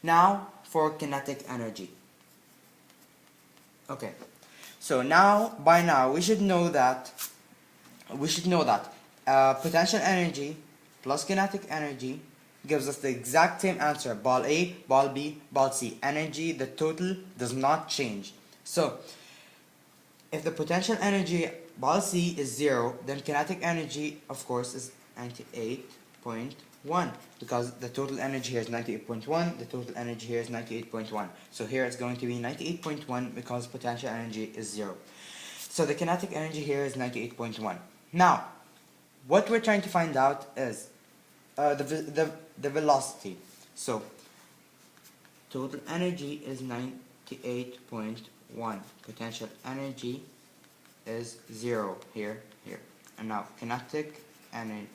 Now for kinetic energy. Okay, so by now we should know that potential energy plus kinetic energy gives us the exact same answer. Ball A, ball B, ball C. Energy, the total does not change. So if the potential energy ball C is 0, then kinetic energy of course is 98.1, because the total energy here is 98.1, the total energy here is 98.1. So here it's going to be 98.1 because potential energy is 0. So the kinetic energy here is 98.1. Now, what we're trying to find out is the velocity. So total energy is 98.1. Potential energy is 0 here. And now kinetic energy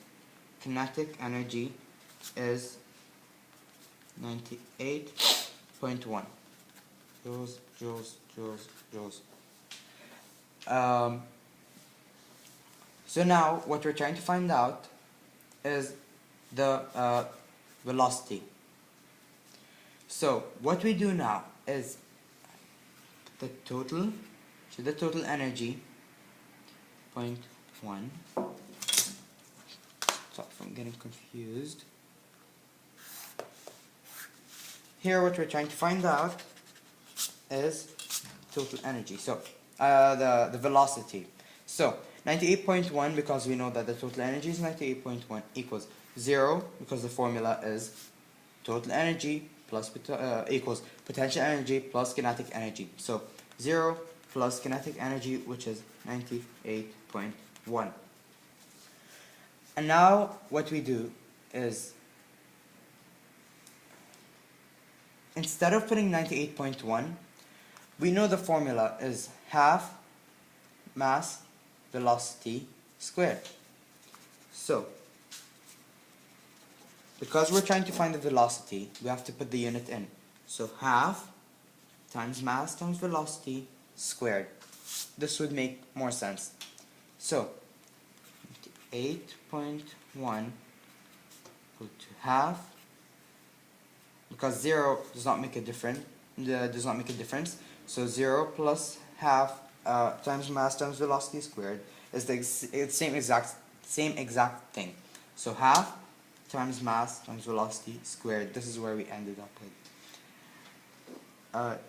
is 98.1 joules. So now what we're trying to find out is the velocity. So what we do now is the total energy 0.1. Stop from getting confused. Here what we're trying to find out is total energy. So the velocity. So 98.1, because we know that the total energy is 98.1, equals 0, because the formula is total energy plus equals potential energy plus kinetic energy. So 0 plus kinetic energy, which is 98.1. And now what we do is, instead of putting 98.1, we know the formula is half mass velocity squared. So because we're trying to find the velocity, we have to put the unit in. So half times mass times velocity squared. This would make more sense. So 8.1 equal to half, because 0 does not make a difference. So 0 plus half times mass times velocity squared is the same exact thing. So half times mass times velocity squared. This is where we ended up with.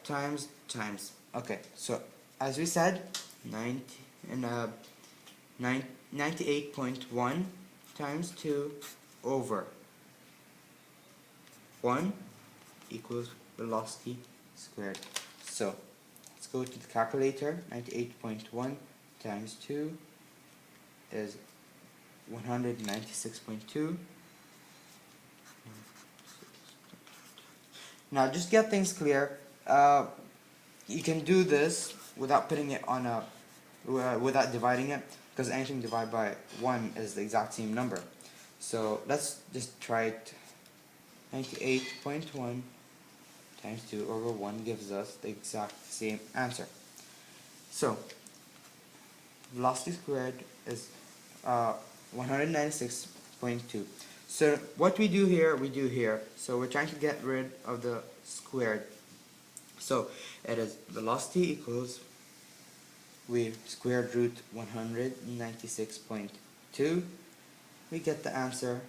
Times. Okay, so as we said, 98.1 times 2 over 1 equals velocity squared. So let's go to the calculator. 98.1 times 2 is 196.2. Now just get things clear. You can do this without putting it on a without dividing it, because anything divided by 1 is the exact same number. So let's just try it. 98.1 times 2 over 1 gives us the exact same answer. So velocity squared is 196.2. So what we do here, so we're trying to get rid of the squared. So it is velocity equals, we squared root 196.2. We get the answer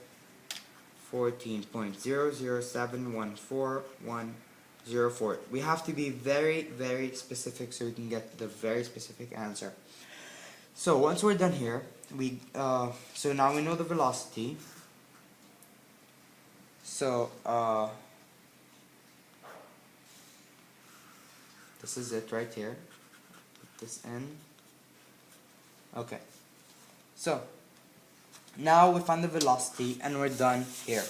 14.00714.104. We have to be very, very specific so we can get the very specific answer. So once we're done here, so now we know the velocity. So this is it right here. Put this in. Okay. So now we found the velocity and we're done here.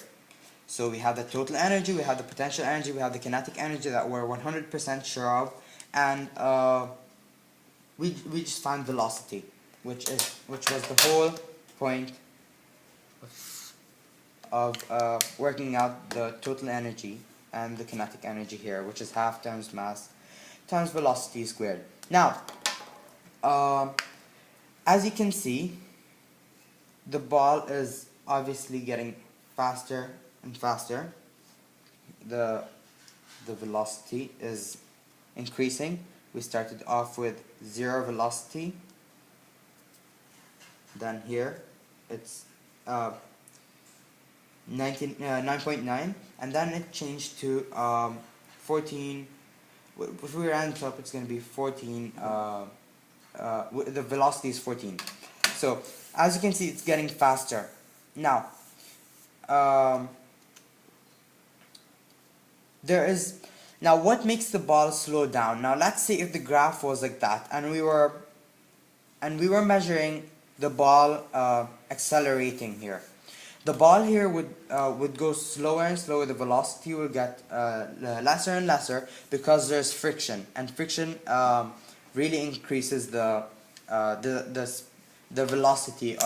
So we have the total energy, we have the potential energy, we have the kinetic energy that we're 100% sure of, and we just found velocity, which was the whole point of working out the total energy and the kinetic energy here, which is half times mass times velocity squared. Now, as you can see, the ball is obviously getting faster and faster. The the velocity is increasing. We started off with 0 velocity, then here it's 9.9, and then it changed to 14. If we round up, it's going to be 14. The velocity is 14. So as you can see, it's getting faster. Now, what makes the ball slow down? Now let's say if the graph was like that, and we were measuring the ball accelerating here. The ball here would go slower and slower. The velocity will get lesser and lesser because there's friction, and friction really increases the velocity